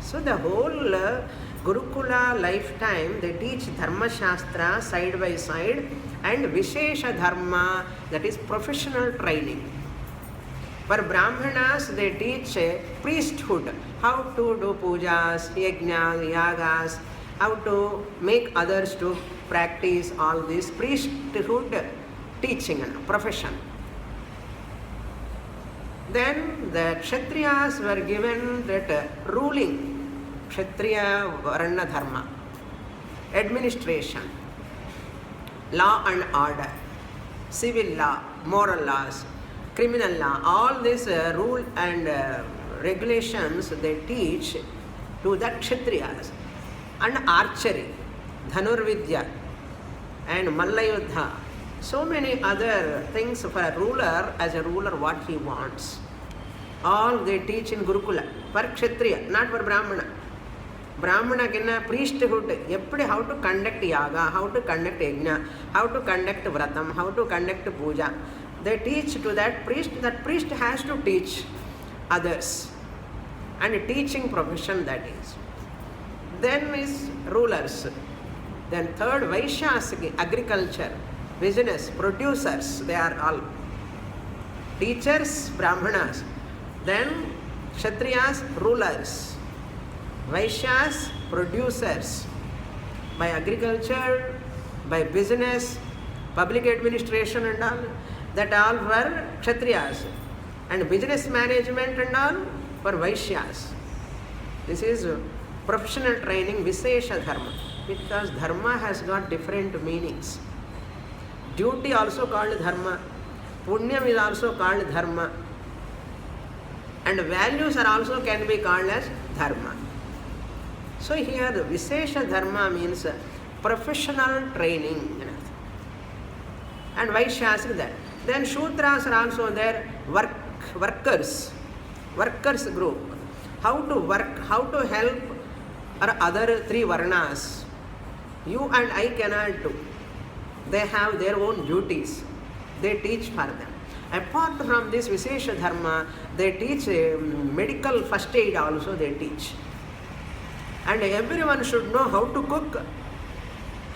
Speaker 1: So the whole Gurukula lifetime, they teach Dharma Shastra side by side and Vishesha Dharma, that is professional training. For Brahmanas, they teach priesthood, how to do pujas, yajnas, yagas, how to make others to practice all this priesthood teaching and profession. Then the Kshatriyas were given that ruling, Kshatriya Varna Dharma, administration, law and order, civil law, moral laws, criminal law, all these rule and regulations they teach to the Kshatriyas. And archery, Dhanurvidya and Mallayuddha, so many other things for a ruler, as a ruler what he wants. All they teach in Gurukula, for Kshatriya, not for Brahmana. Brahmana can priesthood, how to conduct yaga, how to conduct yajna, how to conduct vratam, how to conduct puja. They teach to that priest has to teach others. And a teaching profession that is. Then is rulers. Then third, Vaishyas, agriculture, business, producers, they are all. Teachers, Brahmanas. Then Kshatriyas, rulers. Vaishyas, producers. By agriculture, by business, public administration and all, that all were Kshatriyas. And business management and all for Vaishyas. This is professional training, Vishesha Dharma. Because Dharma has got different meanings. Duty also called Dharma. Punyam is also called Dharma. And values are also can be called as Dharma. So here the Vishesha Dharma means professional training. And Vaishyas is that. Then Shudras are also there, workers group. How to work, how to help other three Varnas. You and I cannot do. They have their own duties. They teach for them. Apart from this Vishesha Dharma, they teach medical first aid also they teach. And everyone should know how to cook,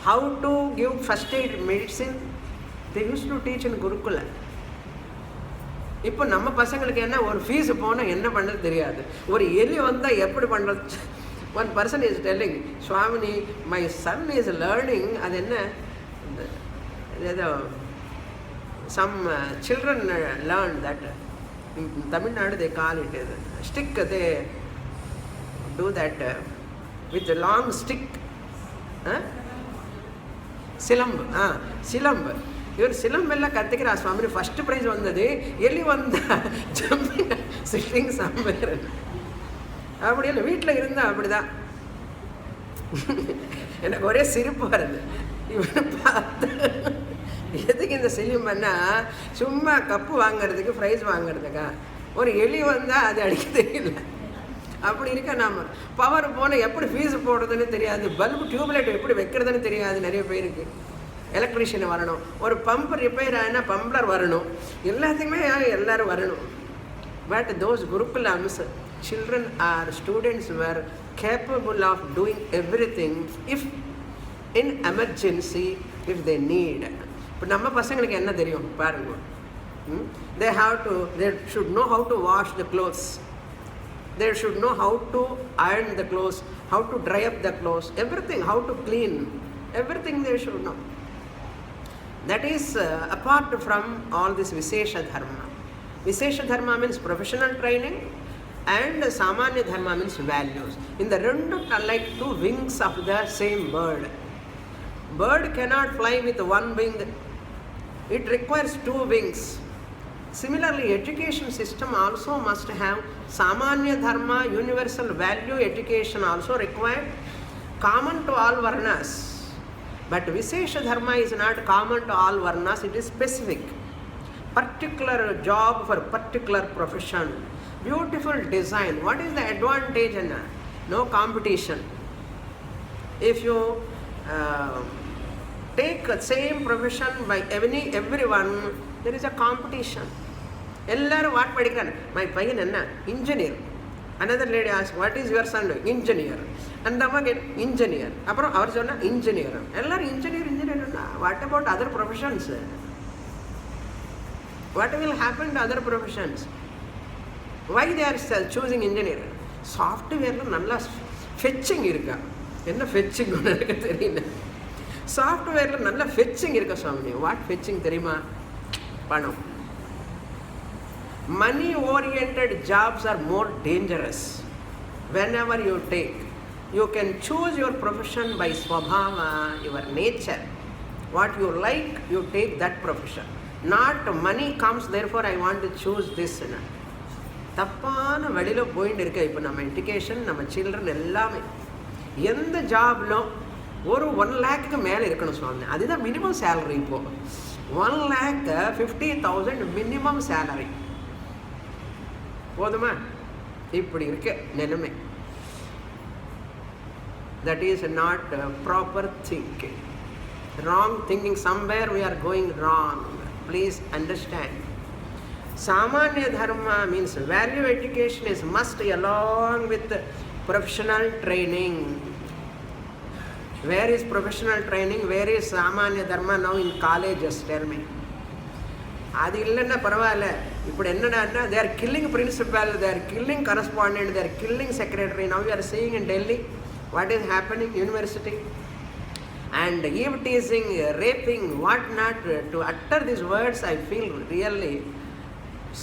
Speaker 1: how to give first aid medicine. They used to teach in Gurukula. இப்போ நம்ம பசங்களுக்கு என்ன ஒரு fees போனால் என்ன பண்ணுறது தெரியாது. ஒரு எலி வந்தால் எப்படி பண்ணுறது? One person is telling, Swamini, my son is learning, அது என்ன, some children learn that, in Tamil Nadu they call it, stick, they do that with a long stick, சிலம்பு. இவர் சிலம்பெல்லாம் கற்றுக்கிறா சுவாமி. ஃபர்ஸ்ட் ப்ரைஸ் வந்தது, எலி வந்த ஜம்பிங் சிட்டிங் சம்பர். அப்படி இல்லை, வீட்டில் இருந்தால் அப்படிதான். எனக்கு ஒரே சிரிப்பு வருது. இவனை பார்த்து எதுக்கு இந்த செய்யும் பண்ணால் சும்மா கப்பு வாங்கிறதுக்கு ப்ரைஸ் வாங்கிறதுக்கா? ஒரு எலி வந்தால் அது அடிக்க தெரியல. அப்படி இருக்க நாம் பவர் போனால் எப்படி ஃபீஸ் போடுறதுன்னு தெரியாது, பல்பு டியூப்லைட் எப்படி வைக்கிறதுன்னு தெரியாது நிறைய பேருக்கு. எலக்ட்ரிஷியன் வரணும், ஒரு பம்ப் ரிப்பேர் ஆனால் பம்ப்ளர் வரணும், எல்லாத்துக்குமே எல்லோரும் வரணும். But those gurukulams children or students were capable of doing everything if in emergency, if they need. இப்போ நம்ம பசங்களுக்கு என்ன தெரியும் பாருங்க. They should know how to wash the clothes, they should know how to iron the clothes, how to dry up the clothes, everything, how to clean, everything they should know. That is apart from all this Vishesha Dharma. Vishesha Dharma means professional training and Samanya Dharma means values. In the rendu are like two wings of the same bird. Bird cannot fly with one wing, it requires two wings. Similarly, education system also must have Samanya Dharma, universal value education also required, common to all Varnas. But Vishesha Dharma is not common to all Varnas, it is specific. Particular job for particular profession. Beautiful design. What is the advantage in that? No competition. If you take the same profession by everyone, there is a competition. எல்லாரும் what படிக்கிறாங்க, my பையன் என்ன engineer. another lady asked, what is your son doing? engineer. அந்த அம்மா gate engineer. அப்புறம் அவர் சொன்னால் engineer. எல்லாரும் engineer. What about other professions? what will happen to other professions? why they are choosing engineer? சாஃப்ட்வேரில் நல்லா ஃபெச்சிங் இருக்கா? என்ன ஃபெச்சிங் எனக்கு தெரியல. சாஃப்ட்வேரில் நல்லா ஃபெச்சிங் இருக்கா சுவாமி. வாட் ஃபெச்சிங் தெரியுமா? பணம். Money oriented jobs are more dangerous. Whenever you take, you can choose your profession by swabhava, your nature. What you like, you take that profession. Not money comes, therefore I want to choose this. தப்பான வழியில் போயிட்டு இருக்க இப்போ நம்ம education, நம்ம children எல்லாமே. எந்த ஜாப்லும் ஒரு 1 lakhக்கு மேலே இருக்கணும் சுவாமி. அதுதான் மினிமம் சேலரி. இப்போது 1,50,000 மினிமம் சேலரி போதுமா? இப்படி இருக்க நிலைமை. That is not proper thinking. Wrong thinking. Somewhere we are going wrong. Please understand. Samanya Dharma means value education is must along with professional training. Where is professional training? Where is Samanya Dharma now in colleges? Tell me. அது இல்லைன்னா பரவாயில்ல. இப்போ என்னடான்னா, they are killing principal, they are killing correspondent, they are killing secretary. Now you are seeing in Delhi what is happening university, and eve teasing, raping, what not. To utter these words I feel really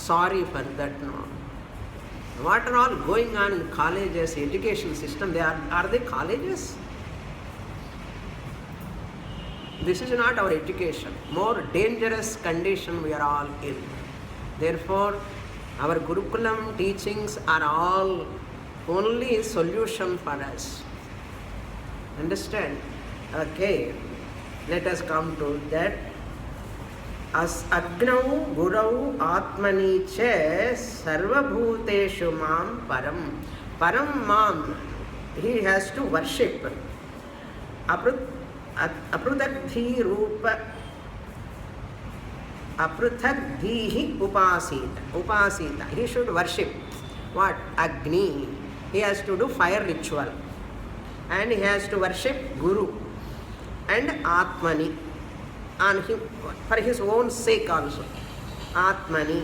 Speaker 1: sorry for that. No, what are all going on in colleges, education system? Are they colleges? This is not our education. More dangerous condition we are all in. Therefore, our Gurukulam teachings are all only solution for us. Understand? Okay. Let us come to that. As Agnau Gurau Atmani Che Sarvabhuteshu Mam Param. Param Mam. He has to worship. Aprudakdhi Rupa Aprudakdhihi Upasita. He should worship what? Agni. He has to do fire ritual. And he has to worship Guru and Atmani on him for his own sake also. Atmani.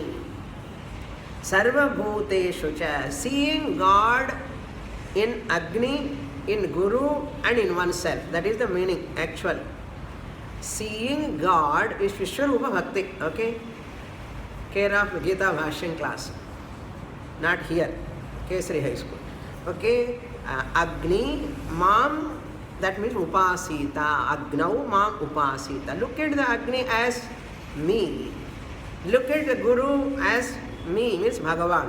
Speaker 1: Sarva Bhuteshu Cha. Seeing God in Agni, in Guru and in oneself. That is the meaning actual. Seeing God is Vishwarupa Bhakti. Okay? Care of Gita Bhashyan class. Not here. Kesari High School. Okay? Agni, Mam, that means Upasita. Agnau, Mam, Upasita. Look at the Agni as me. Look at the Guru as me, means Bhagavan.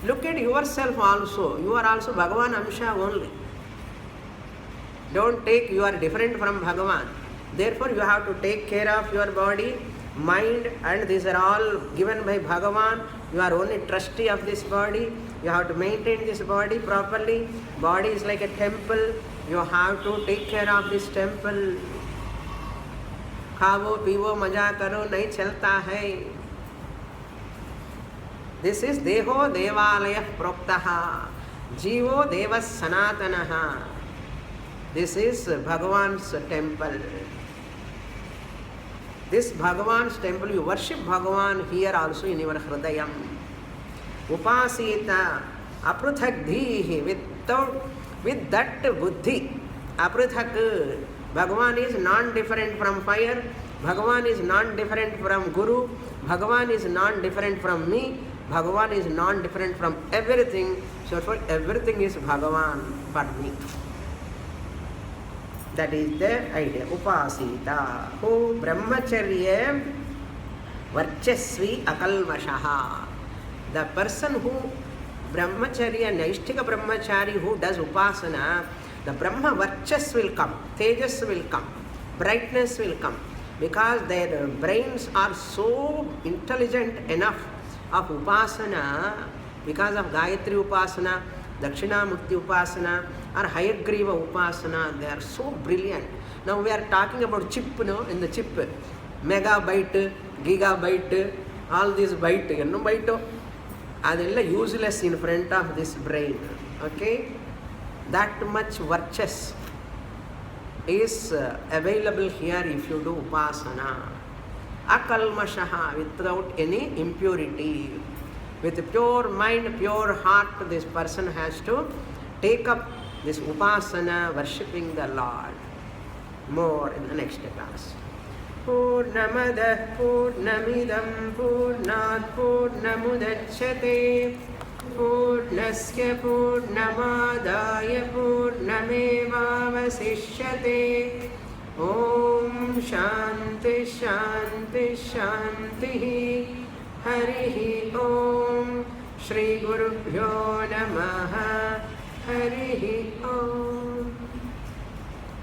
Speaker 1: Look at yourself also. You are also Bhagavan Amsha only. Don't take you are different from Bhagavan. Therefore, you have to take care of your body, mind, and these are all given by Bhagavan. You are only trustee of this body. You have to maintain this body properly. Body is like a temple. You have to take care of this temple. खाओ पीवो मजा करो नहीं चलता है. This is देहो देवालयः प्रोक्तः, जीवो देवः सनातनः. This is Bhagavan's temple. This Bhagavan's temple, you worship Bhagavan here also in your hridayam. Upasita apruthak dhihi, with that buddhi. Apruthak, Bhagavan is non-different from fire. Bhagavan is non-different from Guru. Bhagavan is non-different from me. Bhagavan is non-different from everything. So for everything is Bhagavan for me. That is the idea. Upasita. Who brahmacharya varchasvi akalmashaha. The person who brahmacharya, naishtika brahmachari who does upasana, the Brahma varchas will come, tejas will come, brightness will come, because their brains are so intelligent enough of upasana, because of Gayatri upasana, Dakshinamurti upasana, or Hayagriva upasana, they are so brilliant. Now we are talking about chip, no? In the chip, megabyte, gigabyte, all these byte, byte, adella useless in front of this brain. Okay? That much virtuous is available here if you do upasana. Akalmashaha, without any impurity. With pure mind, pure heart, this person has to take up this upasana, worshipping the Lord. More in the next class. Purnamadah Purnamidam Purnat Purnamudachyate Purnasya Purnamadaya Purnamevavasishyate. Om Shanti Shanti Shanti. Harihi Om. Shri Gurubhyo Namaha. Harihi Om.